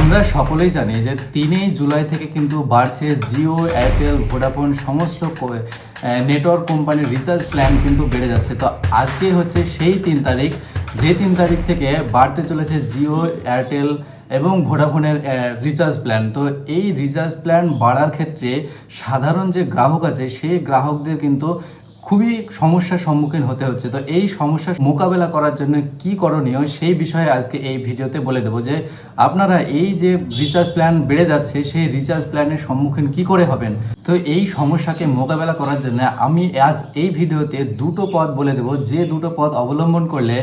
আমরা সকলেই জানি যে 3 জুলাই থেকে কিন্তু বাড়ছে জিও, এয়ারটেল, ভোডাফোন সমস্ত নেটওয়ার্ক কোম্পানির রিচার্জ প্ল্যান কিন্তু বেড়ে যাচ্ছে। তো আজকে হচ্ছে সেই 3 তারিখ, যে 3 তারিখ থেকে বাড়তে চলেছে জিও, এয়ারটেল এবং ভোডাফোনের রিচার্জ প্ল্যান। তো এই রিচার্জ প্ল্যান বাড়ার ক্ষেত্রে সাধারণ যে গ্রাহক আছে সেই গ্রাহকদের কিন্তু খুবই সমস্যার সম্মুখীন হতে হচ্ছে। তো এই সমস্যার মোকাবেলা করার জন্য কি করণীয় সেই বিষয়ে আজকে এই ভিডিওতে বলে দেবো যে আপনারা এই যে রিচার্জ প্ল্যান বেড়ে যাচ্ছে সেই রিচার্জ প্ল্যানের সম্মুখীন কি করে হবেন। তো এই সমস্যাকে মোকাবেলা করার জন্য আমি আজ এই ভিডিওতে দুটো পথ বলে দেবো, যে দুটো পথ অবলম্বন করলে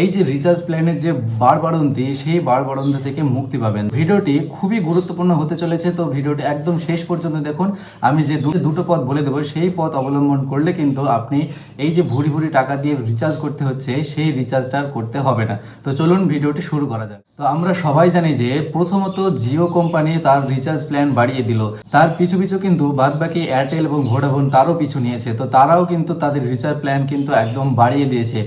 এই যে রিচার্জ প্ল্যানের যে বাড়বাড়ন্তি সেই বাড়বাড়ন্তি থেকে মুক্তি পাবেন। ভিডিওটি খুবই গুরুত্বপূর্ণ হতে চলেছে, তো ভিডিওটি একদম শেষ পর্যন্ত দেখুন। আমি যে দুটো পথ বলে দেবো সেই পথ অবলম্বন করলে কিন্তু আপনি এই যে ভুরি ভুরি টাকা দিয়ে রিচার্জ করতে হচ্ছে সেই রিচার্জটা করতে হবে না। তো চলুন ভিডিওটি শুরু করা যাক। তো আমরা সবাই জানি যে প্রথমত জিও কোম্পানি তার রিচার্জ প্ল্যান বাড়িয়ে দিল, তার পিছু পিছু কিন্তু বাদবাকি এয়ারটেল এবং ভোডাফোন তারও পিছু নিয়েছে। তো তারাও কিন্তু তাদের রিচার্জ প্ল্যান কিন্তু একদম বাড়িয়ে দিয়েছে।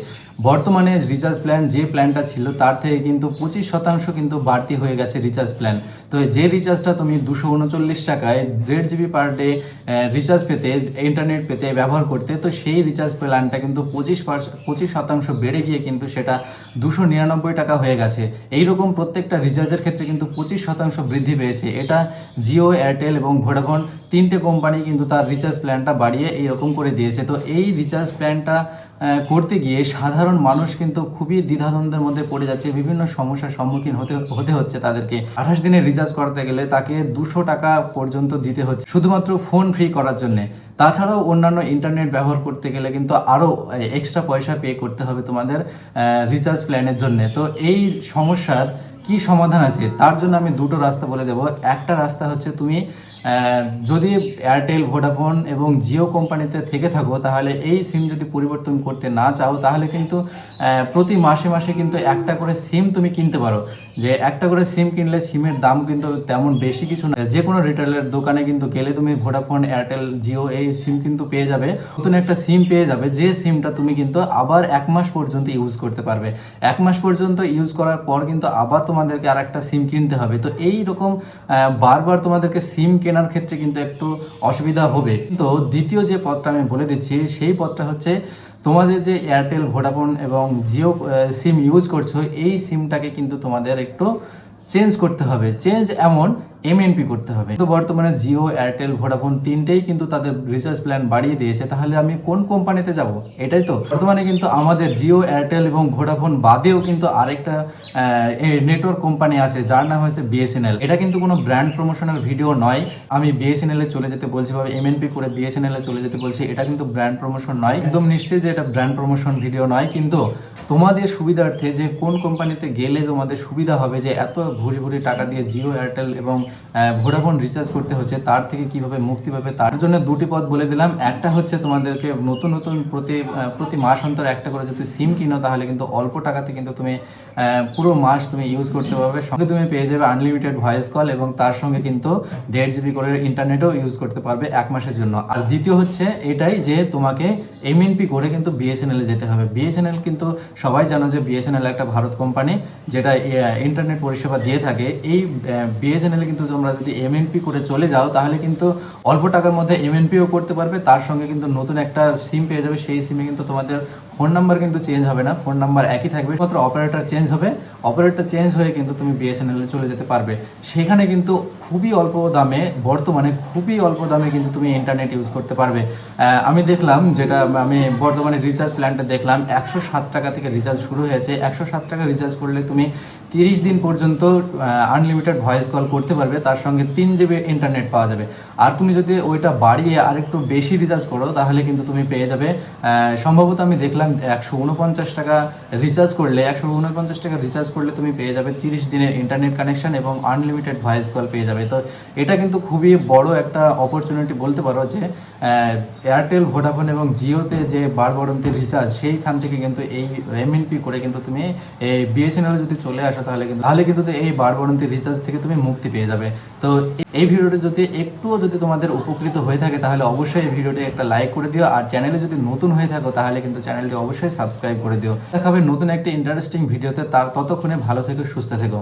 বর্তমানে রিচার্জ প্ল্যান যে প্ল্যানটা ছিল তার থেকে কিন্তু 25% কিন্তু বাড়তি হয়ে গেছে রিচার্জ প্ল্যান। তো যে রিচার্জটা তুমি 239 টাকায় 1.5 GB পার ডে রিচার্জ পেতে, ইন্টারনেট পেতে ব্যবহার করতে, তো সেই রিচার্জ প্ল্যানটা কিন্তু 25% বেড়ে গিয়ে কিন্তু সেটা 299 টাকা হয়ে গেছে। এইরকম প্রত্যেকটা রিচার্জের ক্ষেত্রে কিন্তু 25% বৃদ্ধি পেয়েছে। এটা জিও, এয়ারটেল এবং ভোডাফোন তিনটে কোম্পানি কিন্তু তার রিচার্জ প্ল্যানটা বাড়িয়ে এইরকম করে দিয়েছে। তো এই রিচার্জ প্ল্যানটা করতে গিয়ে সাধারণ মানুষ কিন্তু খুবই দ্বিধাদ্বন্দ্বের মধ্যে পড়ে যাচ্ছে, বিভিন্ন সমস্যার সম্মুখীন হতে হচ্ছে তাদেরকে। 28 দিনের রিচার্জ করতে গেলে তাকে 200 টাকা পর্যন্ত দিতে হচ্ছে শুধুমাত্র ফোন ফ্রি করার জন্য। তাছাড়াও অন্যান্য ইন্টারনেট ব্যবহার করতে গেলে কিন্তু আরও এক্সট্রা পয়সা পে করতে হবে তোমাদের রিচার্জ প্ল্যানের জন্য। তো এই সমস্যার কি সমাধান আছে তার জন্য আমি দুটো রাস্তা বলে দেবো। একটা রাস্তা হচ্ছে তুমি যদি এয়ারটেল, ভোডাফোন এবং জিও কোম্পানিতে থেকে থাকো তাহলে এই সিম যদি পরিবর্তন করতে না চাও তাহলে কিন্তু প্রতি মাসে মাসে কিন্তু একটা করে সিম তুমি কিনতে পারো। যে একটা করে সিম কিনলে সিমের দাম কিন্তু তেমন বেশি কিছু না। যে কোনো রিটেলের দোকানে কিন্তু গেলে তুমি ভোডাফোন, এয়ারটেল, জিও এই সিম কিন্তু পেয়ে যাবে। নতুন একটা সিম পেয়ে যাবে, যে সিমটা তুমি কিন্তু আবার 1 মাস পর্যন্ত ইউজ করতে পারবে। 1 মাস পর্যন্ত ইউজ করার পর কিন্তু আবার তোমাদেরকে আর একটা সিম কিনতে হবে। তো এই রকম বারবার তোমাদেরকে সিম কেনার ক্ষেত্রে কিন্তু একটু অসুবিধা হবে। তো দ্বিতীয় যে পথটা আমি বলে দিচ্ছি সেই পথটা হচ্ছে তোমাদের যে এয়ারটেল, ভোডাফোন এবং জিও সিম ইউজ করছো এই সিমটাকে কিন্তু তোমাদের একটু চেঞ্জ করতে হবে। চেঞ্জ এমন এমএনপি করতে হবে। তো বর্তমানে জিও, এয়ারটেল, ভোডাফোন তিনটেই কিন্তু তাদের রিচার্জ প্ল্যান বাড়িয়ে দিয়েছে। তাহলে আমি কোন কোম্পানিতে যাব? এটাই তো। বর্তমানে কিন্তু আমাদের জিও, এয়ারটেল এবং ভোডাফোন বাদেও কিন্তু আরেকটা নেটওয়ার্ক কোম্পানি আছে যার নাম হচ্ছে বিএসএনএল। এটা কিন্তু কোনো ব্র্যান্ড প্রমোশনের ভিডিও নয়। আমি বিএসএনএল এ চলে যেতে বলছি বা এমএনপি করে বিএসএনএল এ চলে যেতে বলছি, এটা কিন্তু ব্র্যান্ড প্রমোশন নয়। একদম নিশ্চিত যে এটা ব্র্যান্ড প্রমোশন ভিডিও নয়। কিন্তু তোমাদের সুবিধার্থে যে কোন কোম্পানিতে গেলে তোমাদের সুবিধা হবে, যে এত ভুরি ভুরি টাকা দিয়ে জিও, এয়ারটেল এবং ভোডাফোন রিচার্জ করতে হচ্ছে তার থেকে কিভাবে মুক্তি পাবে তার জন্য দুটি পথ বলে দিলাম। একটা হচ্ছে তোমাদেরকে নতুন নতুন প্রতি মাস অন্তর একটা করে যদি সিম কিনো তাহলে কিন্তু অল্প টাকাতে কিন্তু তুমি পুরো মাস তুমি ইউজ করতে পারবে। সঙ্গে তুমি পেয়ে যাবে আনলিমিটেড ভয়েস কল এবং তার সঙ্গে কিন্তু 1.5 GB করে ইন্টারনেটও ইউজ করতে পারবে 1 মাসের জন্য। আর দ্বিতীয় হচ্ছে এটাই যে তোমাকে এমএনপি করে কিন্তু বিএসএনএল এ যেতে হবে। বিএসএনএল কিন্তু সবাই জানো যে বিএসএনএল একটা ভারত কোম্পানি যেটা ইন্টারনেট পরিষেবা দিয়ে থাকে। এই বিএসএনএল কিন্তু তোমরা যদি এমএনপি করে চলে যাও তাহলে কিন্তু অল্প টাকার মধ্যে এমএনপিও করতে পারবে, তার সঙ্গে কিন্তু নতুন একটা সিম পেয়ে যাবে। সেই সিমে কিন্তু তোমাদের ফোন নাম্বার কিন্তু চেঞ্জ হবে না, ফোন নাম্বার একই থাকবে, মাত্র অপারেটর চেঞ্জ হবে। অপারেটর চেঞ্জ হয়ে কিন্তু তুমি বিএসএনএল এ চলে যেতে পারবে। সেখানে কিন্তু খুবই অল্প দামে, বর্তমানে খুবই অল্প দামে কিন্তু তুমি ইন্টারনেট ইউজ করতে পারবে। আমি দেখলাম, যেটা আমি বর্তমানে রিচার্জ প্ল্যানটা দেখলাম, 107 টাকা থেকে রিচার্জ শুরু হয়েছে। 107 টাকা রিচার্জ করলে তুমি 30 দিন পর্যন্ত আনলিমিটেড ভয়েস কল করতে পারবে, তার সঙ্গে 3 GB ইন্টারনেট পাওয়া যাবে। আর তুমি যদি ওইটা বাড়িয়ে আরেকটু বেশি রিচার্জ করো তাহলে কিন্তু তুমি পেয়ে যাবে, সম্ভবত আমি দেখলাম 149 টাকা রিচার্জ করলে, 149 টাকা রিচার্জ করলে তুমি পেয়ে যাবে 30 দিনের ইন্টারনেট কানেকশন এবং আনলিমিটেড ভয়েস কল পেয়ে যাবে। তো এটা কিন্তু খুবই বড় একটা অপরচুনিটি বলতে পারো, যে এয়ারটেল, ভোডাফোন এবং জিওতে যে বাড়বাড়ন্তি রিচার্জ সেইখান থেকে কিন্তু এই এমএনপি করে কিন্তু তুমি এই বিএসএনএল যদি চলে আসো তাহলে কিন্তু এই বাড়বাড়ন্তি রিচার্জ থেকে তুমি মুক্তি পেয়ে যাবে। তো এই ভিডিওটি যদি একটুও যদি তোমাদের উপকৃত হয়ে থাকে তাহলে অবশ্যই এই ভিডিওটি একটা লাইক করে দিও। আর চ্যানেলে যদি নতুন হয়ে থাকো তাহলে কিন্তু চ্যানেলটি অবশ্যই সাবস্ক্রাইব করে দিও। দেখা হবে নতুন একটা ইন্টারেস্টিং ভিডিওতে। ততক্ষণে ভালো থেকো, সুস্থ থেকো।